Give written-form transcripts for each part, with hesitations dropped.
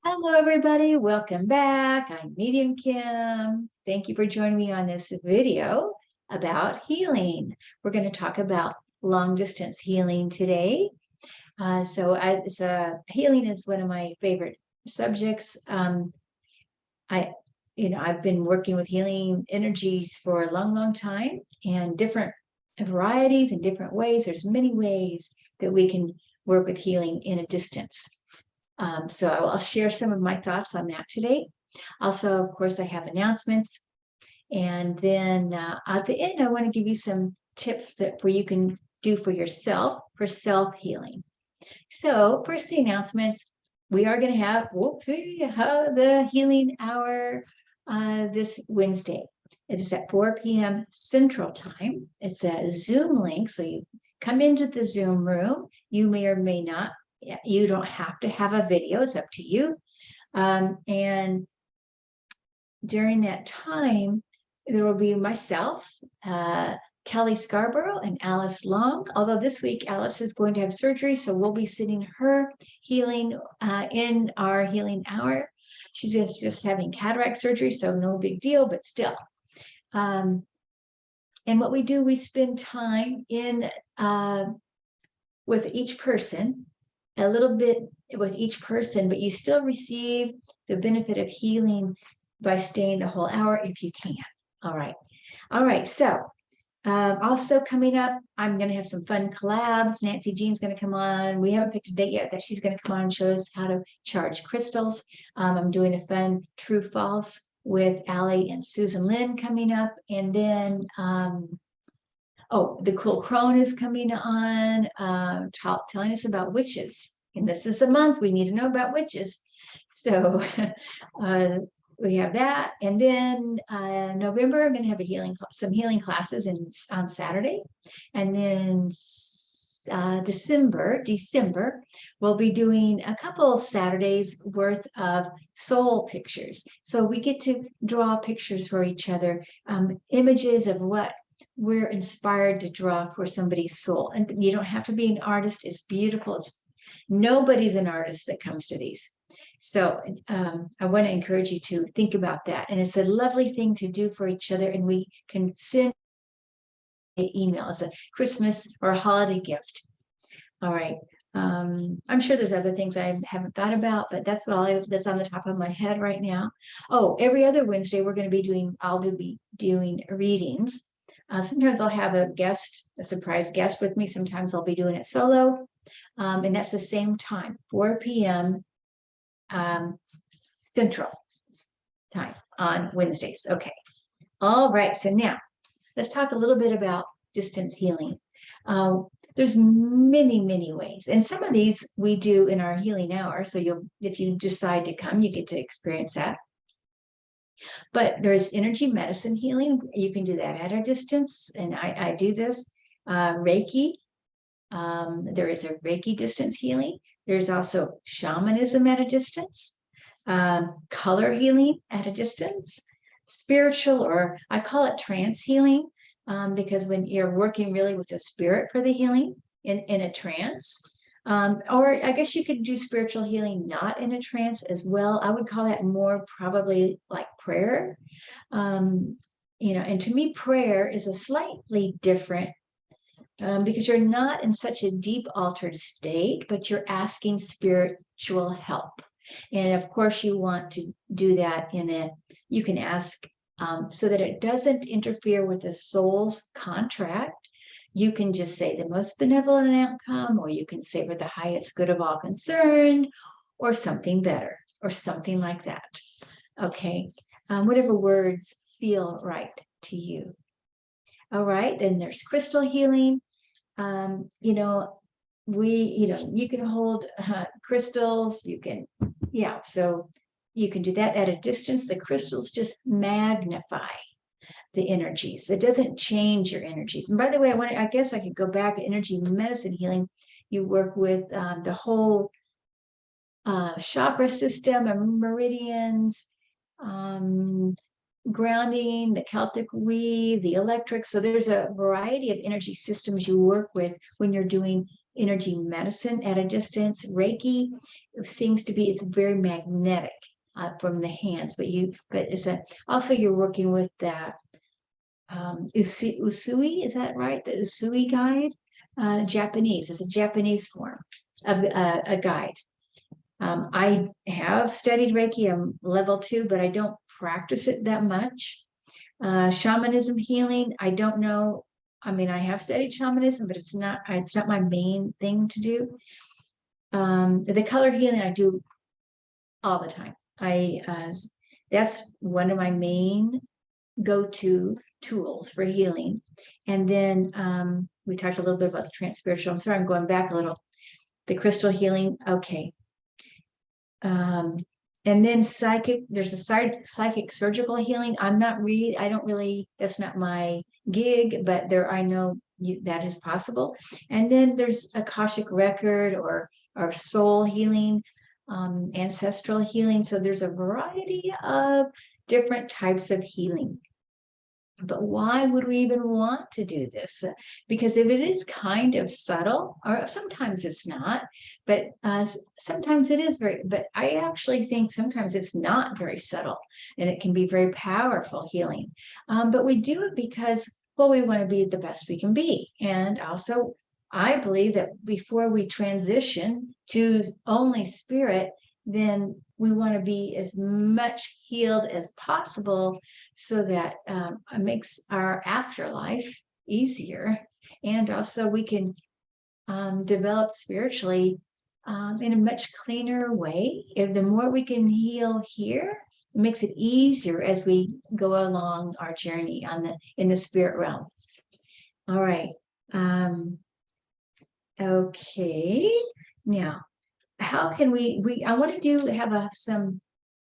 Hello, everybody. Welcome back. I'm Medium Kim. Thank you for joining me on this video about healing. We're going to talk about long distance healing today. Healing is one of my favorite subjects. I've been working with healing energies for a long, long time, and different varieties and different ways. There's many ways that we can work with healing in a distance. So I'll share some of my thoughts on that today. Also, of course, I have announcements. And then at the end, I want to give you some tips where you can do for yourself for self-healing. So first, the announcements. We are going to have the healing hour this Wednesday. It is at 4 p.m. Central Time. It's a Zoom link. So you come into the Zoom room. You may or may not. You don't have to have a video. It's up to you. And during that time, there will be myself, Kelly Scarborough, and Alice Long. Although this week Alice is going to have surgery, so we'll be sitting her healing in our healing hour. She's just having cataract surgery, so no big deal, but still. And what we do, we spend time in with each person, a little bit with each person, but you still receive the benefit of healing by staying the whole hour if you can. All right. So also coming up, I'm going to have some fun collabs. Nancy Jean's going to come on. We haven't picked a date yet that she's going to come on and show us how to charge crystals. I'm doing a fun true false with Allie and Susan Lynn coming up. And then the Cool Crone is coming on, telling us about witches. And this is the month we need to know about witches. So we have that. And then November, I'm going to have some healing classes on Saturday. And then December, we'll be doing a couple Saturdays worth of soul pictures. So we get to draw pictures for each other, images of what we're inspired to draw for somebody's soul. And you don't have to be an artist. It's beautiful. Nobody's an artist that comes to these. So I want to encourage you to think about that. And it's a lovely thing to do for each other. And we can send an email as a Christmas or a holiday gift. All right. I'm sure there's other things I haven't thought about, but that's that's on the top of my head right now. Oh, every other Wednesday I'll be doing readings. Sometimes I'll have a surprise guest with me. Sometimes I'll be doing it solo. And that's the same time, 4 p.m. Central Time on Wednesdays. Okay. All right. So now let's talk a little bit about distance healing. There's many, many ways. And some of these we do in our healing hour. So if you decide to come, you get to experience that. But there's energy medicine healing. You can do that at a distance. And I do this. Reiki. There is a Reiki distance healing. There's also shamanism at a distance. Color healing at a distance. Spiritual, or I call it trance healing, because when you're working really with the spirit for the healing in a trance. Or I guess you could do spiritual healing not in a trance as well. I would call that more probably like prayer. And to me, prayer is a slightly different, because you're not in such a deep altered state, but you're asking spiritual help. And of course, you want to do that you can ask so that it doesn't interfere with the soul's contract. You can just say the most benevolent outcome, or you can say for the highest good of all concerned, or something better, or something like that. Okay. Whatever words feel right to you. All right. Then there's crystal healing. You can hold crystals. So you can do that at a distance. The crystals just magnify the energies. It doesn't change your energies. And by the way, I guess I could go back to energy medicine healing. You work with the whole chakra system and meridians, grounding, the Celtic weave, the electric. So there's a variety of energy systems you work with when you're doing energy medicine at a distance. Reiki seems to be, it's very magnetic from the hands, but it's also you're working with that Usui, is that right? The Usui guide, Japanese. It's a Japanese form of a guide. I have studied Reiki. I'm level 2, but I don't practice it that much. Shamanism healing, I don't know. I mean, I have studied shamanism, but it's not my main thing to do. The color healing I do all the time. That's one of my main go-to tools for healing. And then we talked a little bit about the trans-spiritual. I'm sorry, I'm going back a little. The crystal healing, okay. And then there's a psychic surgical healing. I don't really, that's not my gig, but I know that is possible. And then there's Akashic record or soul healing, ancestral healing. So there's a variety of different types of healing. But why would we even want to do this? Because if it is kind of subtle, or sometimes it's not, but sometimes it is but I actually think sometimes it's not very subtle, and it can be very powerful healing. But we do it because, well, we want to be the best we can be. And also, I believe that before we transition to only spirit, then we want to be as much healed as possible so that it makes our afterlife easier. And also we can develop spiritually in a much cleaner way. If the more we can heal here, it makes it easier as we go along our journey in the spirit realm. All right. Okay. Now, how can I want to have some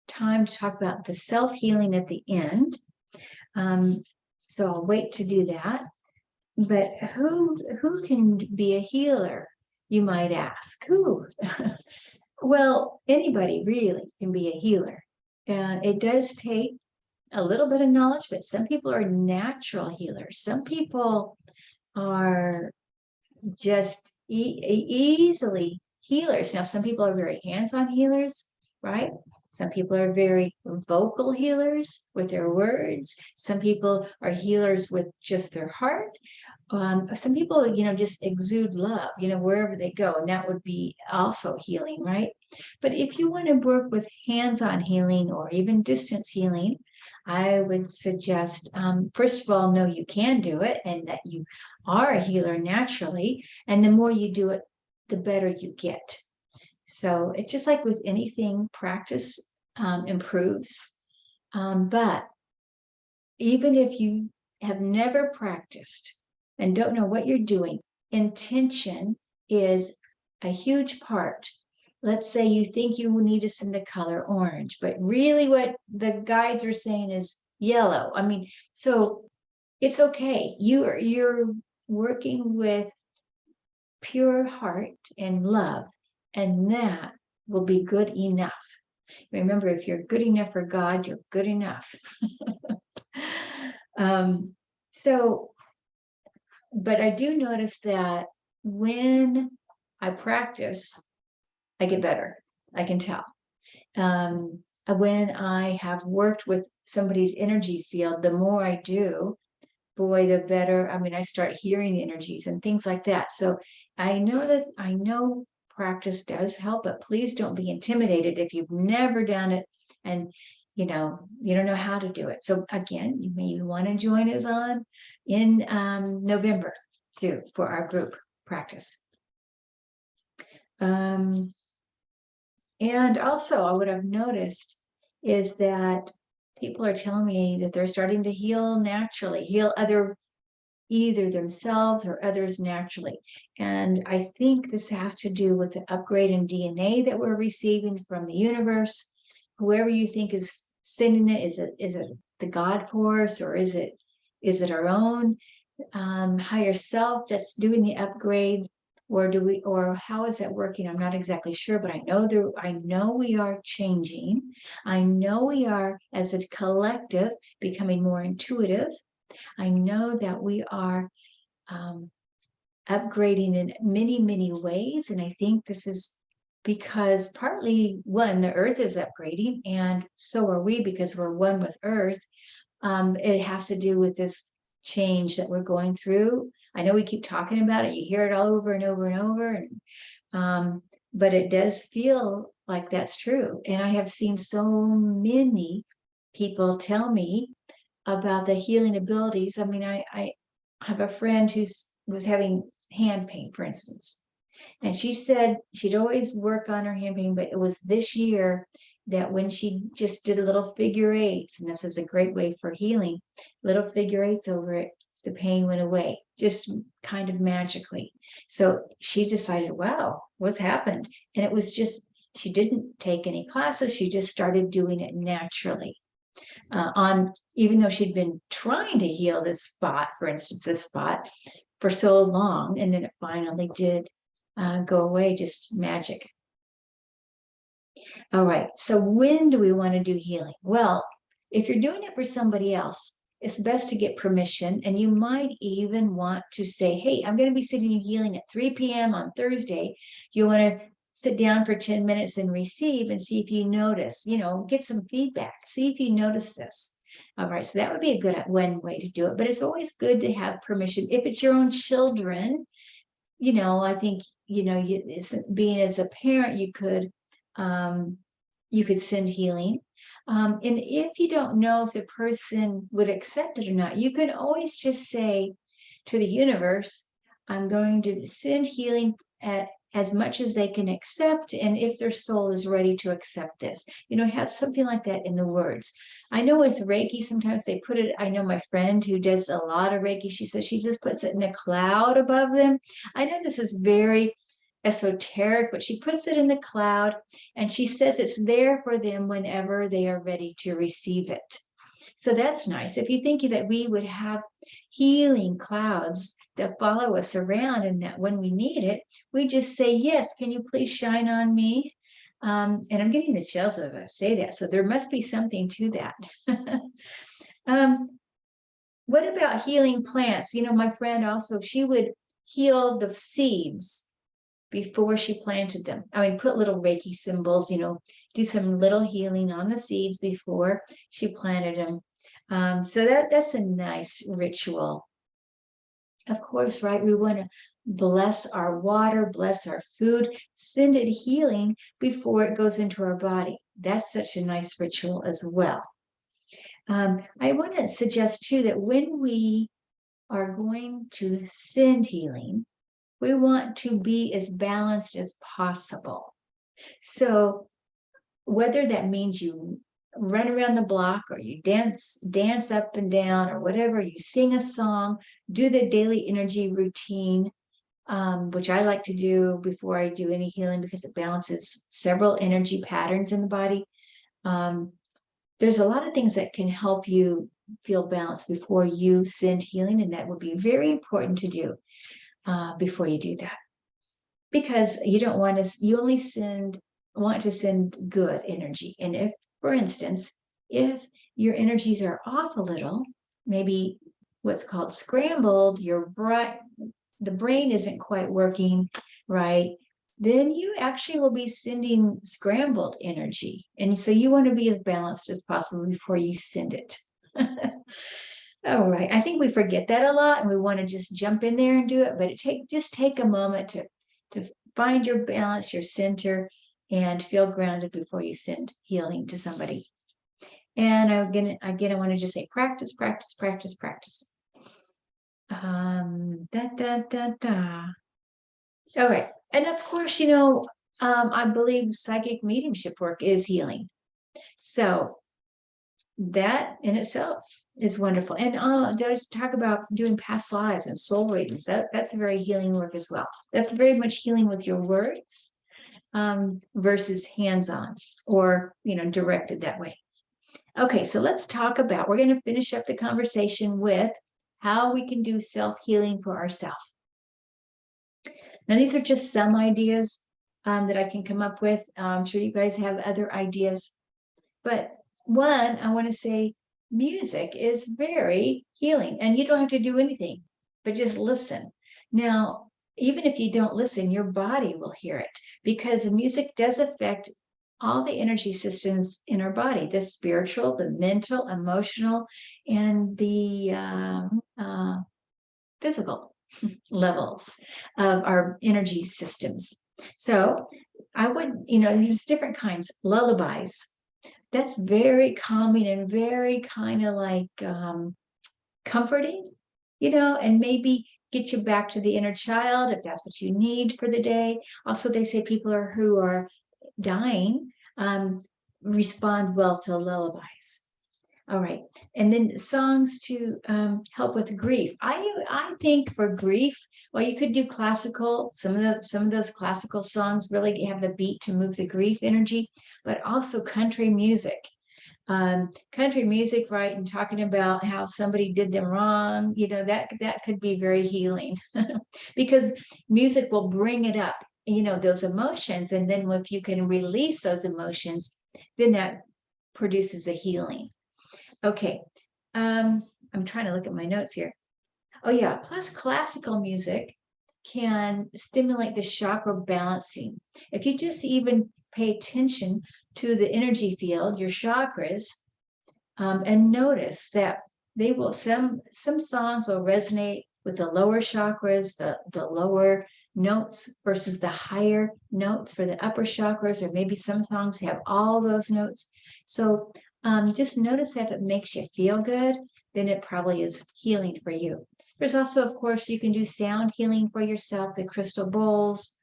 time to talk about the self-healing at the end. So I'll wait to do that. But who can be a healer, you might ask? Who? Well, anybody really can be a healer. And it does take a little bit of knowledge, but some people are natural healers. Some people are just easily healers. Now, some people are very hands-on healers, right? Some people are very vocal healers with their words. Some people are healers with just their heart. Some people, just exude love, wherever they go, and that would be also healing, right? But if you want to work with hands-on healing or even distance healing, I would suggest, first of all, know you can do it and that you are a healer naturally. And the more you do it, the better you get. So it's just like with anything, practice improves. But even if you have never practiced and don't know what you're doing, intention is a huge part. Let's say you think you need to send the color orange, but really what the guides are saying is yellow. I mean, so it's okay. You're working with pure heart and love, and that will be good enough. Remember, if you're good enough for God, you're good enough. But I do notice that when I practice, I get better. I can tell. When I have worked with somebody's energy field, the more I do, boy, the better. I mean, I start hearing the energies and things like that. So I know practice does help, but please don't be intimidated if you've never done it and you don't know how to do it. So again, you may want to join us in November too for our group practice. And also, what I've noticed is that people are telling me that they're starting to heal naturally, heal either themselves or others naturally. And I think this has to do with the upgrade in DNA that we're receiving from the universe. Whoever you think is sending it, is it the God force, or is it our own higher self that's doing the upgrade? Or how is that working? I'm not exactly sure, but I know we are changing. I know we are, as a collective, becoming more intuitive. I know that we are upgrading in many, many ways. And I think this is because partly, one, the earth is upgrading, and so are we because we're one with earth. It has to do with this change that we're going through. I know we keep talking about it. You hear it all over and over and over. But it does feel like that's true. And I have seen so many people tell me about the healing abilities. I mean, I have a friend was having hand pain, for instance. And she said she'd always work on her hand pain, but it was this year that when she just did a little figure eights, and this is a great way for healing, little figure eights over it, the pain went away, just kind of magically. So she decided, wow, what's happened? And it was just, she didn't take any classes. She just started doing it naturally. Even though she'd been trying to heal this spot, for instance, this spot for so long, and then it finally did go away, just magic. All right, so when do we want to do healing? Well, if you're doing it for somebody else, it's best to get permission, and you might even want to say, hey, I'm going to be sitting in healing at 3 p.m. on Thursday. You want to sit down for 10 minutes and receive and see if you notice, get some feedback, see if you notice this. All right, so that would be a good one way to do it, but it's always good to have permission. If it's your own children, I think, being as a parent, you could send healing. And if you don't know if the person would accept it or not, you can always just say to the universe, I'm going to send healing at as much as they can accept, and if their soul is ready to accept this, have something like that in the words. I know with Reiki, sometimes they put it, I know my friend who does a lot of Reiki, she says she just puts it in a cloud above them. I know this is very esoteric, but she puts it in the cloud, and she says it's there for them whenever they are ready to receive it. So that's nice. If you think that we would have healing clouds that follow us around, and that when we need it, we just say, yes, can you please shine on me? And I'm getting the chills as I say that. So there must be something to that. What about healing plants? My friend also, she would heal the seeds before she planted them. I mean, put little Reiki symbols, do some little healing on the seeds before she planted them. So that's a nice ritual. Of course, right? We want to bless our water, bless our food, send it healing before it goes into our body. That's such a nice ritual as well. I want to suggest too that when we are going to send healing, we want to be as balanced as possible. So whether that means you run around the block, or you dance up and down, or whatever, you sing a song, do the daily energy routine, which I like to do before I do any healing because it balances several energy patterns in the body. There's a lot of things that can help you feel balanced before you send healing, and that would be very important to do before you do that, because you don't want to, you only want to send good energy. And if, for instance, if your energies are off a little, maybe what's called scrambled, the brain isn't quite working right, then you actually will be sending scrambled energy. And so you want to be as balanced as possible before you send it. All right. I think we forget that a lot, and we want to just jump in there and do it, but just take a moment to find your balance, your center, and feel grounded before you send healing to somebody. And again, I want to just say practice, practice, practice, practice. All right. And of course, I believe psychic mediumship work is healing. So that in itself is wonderful. And there's talk about doing past lives and soul readings. That's a very healing work as well. That's very much healing with your words versus hands-on, or directed that way. Okay, so let's talk about, we're going to finish up the conversation with how we can do self-healing for ourselves. Now, these are just some ideas that I can come up with. I'm sure you guys have other ideas, but one, I want to say music is very healing, and you don't have to do anything but just listen. Now, even if you don't listen, your body will hear it, because the music does affect all the energy systems in our body, the spiritual, the mental, emotional, and the physical levels of our energy systems. So I would, there's different kinds. Lullabies, that's very calming and very kind of like comforting, and maybe get you back to the inner child if that's what you need for the day. Also, they say people who are dying respond well to lullabies. All right, and then songs to help with grief. I think for grief, well, you could do classical. Some of those classical songs really have the beat to move the grief energy, but also country music. Country music, right, and talking about how somebody did them wrong, that could be very healing because music will bring it up, those emotions, and then if you can release those emotions, then that produces a healing. Okay. I'm trying to look at my notes here. Oh yeah, plus classical music can stimulate the chakra balancing. If you just even pay attention to the energy field, your chakras, and notice that they will, some songs will resonate with the lower chakras, the lower notes versus the higher notes for the upper chakras, or maybe some songs have all those notes. So just notice if it makes you feel good, then it probably is healing for you. There's also, of course, you can do sound healing for yourself, the crystal bowls,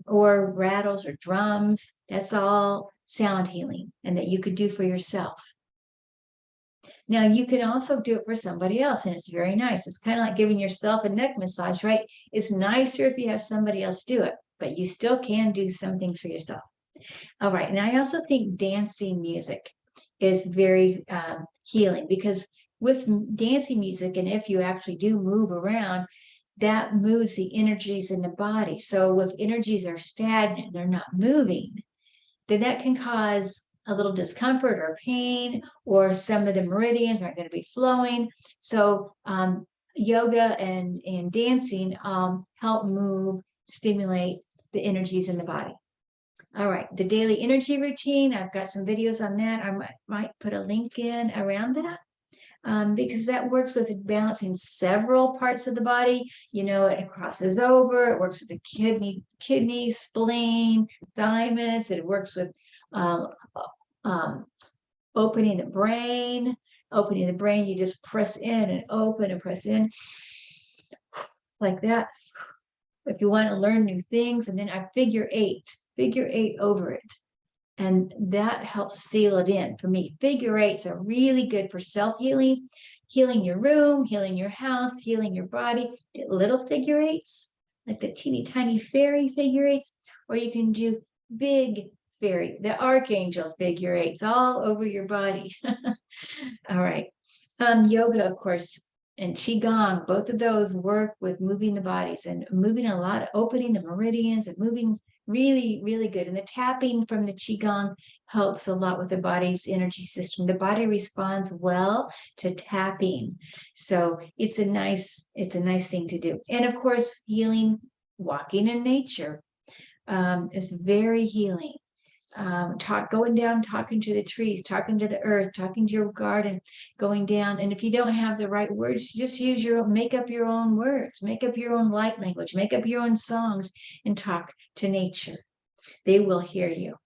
or rattles or drums. That's all sound healing, and that you could do for yourself. Now, you can also do it for somebody else, and it's very nice. It's kind of like giving yourself a neck massage, right? It's nicer if you have somebody else do it, but you still can do some things for yourself. All right, and I also think dancing music is very healing, because with dancing music, and if you actually do move around, that moves the energies in the body. So if energies are stagnant, they're not moving, then that can cause a little discomfort or pain, or some of the meridians aren't going to be flowing. So yoga and dancing help move, stimulate the energies in the body. All right, the daily energy routine, I've got some videos on that. I might put a link in around that. Because that works with balancing several parts of the body. It crosses over. It works with the kidney, spleen, thymus. It works with opening the brain. Opening the brain, you just press in and open and press in like that. If you want to learn new things, and then I figure eight over it. And that helps seal it in for me. Figure eights are really good for self-healing, healing your room, healing your house, healing your body. Little figure eights, like the teeny tiny fairy figure eights, or you can do big fairy, the archangel figure eights all over your body. All right. Yoga, of course, and Qigong, both of those work with moving the bodies and moving a lot, opening the meridians and moving really, really good. And the tapping from the Qigong helps a lot with the body's energy system. The body responds well to tapping. So it's a nice thing to do. And of course, healing, walking in nature is very healing. Going down, talking to the trees, talking to the earth, talking to your garden, going down. And if you don't have the right words, just make up your own words, make up your own light language, make up your own songs, and talk to nature. They will hear you.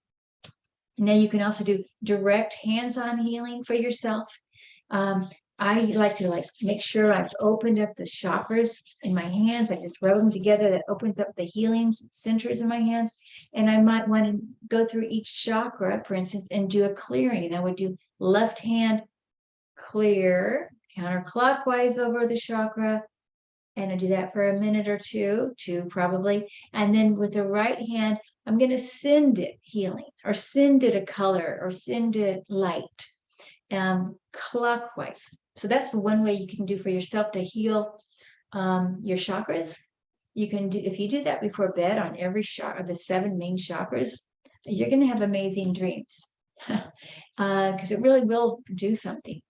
Now you can also do direct hands-on healing for yourself. I like to make sure I've opened up the chakras in my hands. I just rub them together. That opens up the healing centers in my hands. And I might want to go through each chakra, for instance, and do a clearing. And I would do left hand clear, counterclockwise over the chakra. And I do that for a minute or two probably. And then with the right hand, I'm going to send it healing, or send it a color, or send it light, clockwise. So that's one way you can do for yourself to heal your chakras. You can do, if you do that before bed on every chakra, the 7 main chakras, you're going to have amazing dreams, because it really will do something.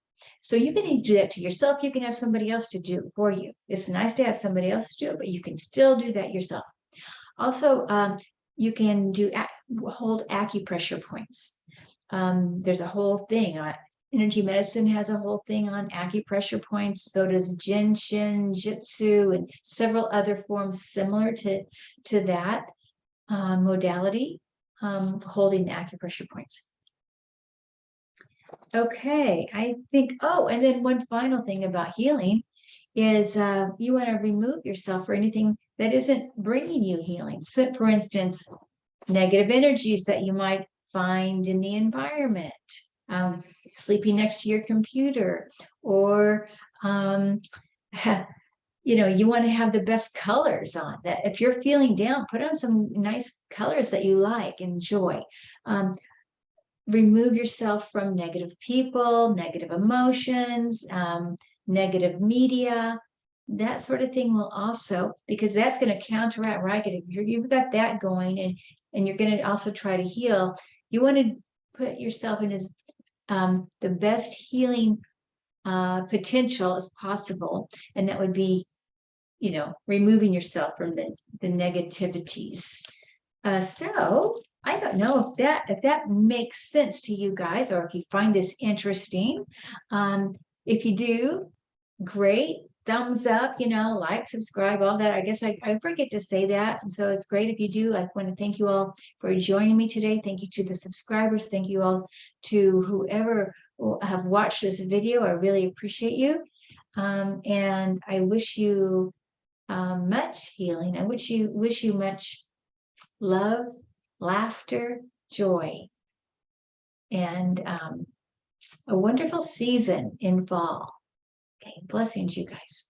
So you can do that to yourself. You can have somebody else to do it for you. It's nice to have somebody else to do it, but you can still do that yourself. Also, you can hold acupressure points. There's a whole thing on energy medicine has a whole thing on acupressure points. So does Jin Shin Jitsu and several other forms similar to that modality, holding the acupressure points. Okay, I think, oh, and then one final thing about healing is you want to remove yourself for anything that isn't bringing you healing. So, for instance, negative energies that you might find in the environment, sleeping next to your computer, or you want to have the best colors on. That if you're feeling down, put on some nice colors that you like, enjoy. Remove yourself from negative people, negative emotions, negative media. That sort of thing will also, because that's going to counteract, right? If you've got that going, and you're going to also try to heal, you want to put yourself in as the best healing potential as possible, and that would be, removing yourself from the negativities. So I don't know if that makes sense to you guys, or if you find this interesting. If you do, great. Thumbs up, like, subscribe, all that. I guess I forget to say that. And so it's great if you do. I want to thank you all for joining me today. Thank you to the subscribers. Thank you all to whoever have watched this video. I really appreciate you. And I wish you much healing. I wish you much love, laughter, joy, and a wonderful season in fall. Okay, blessings, you guys.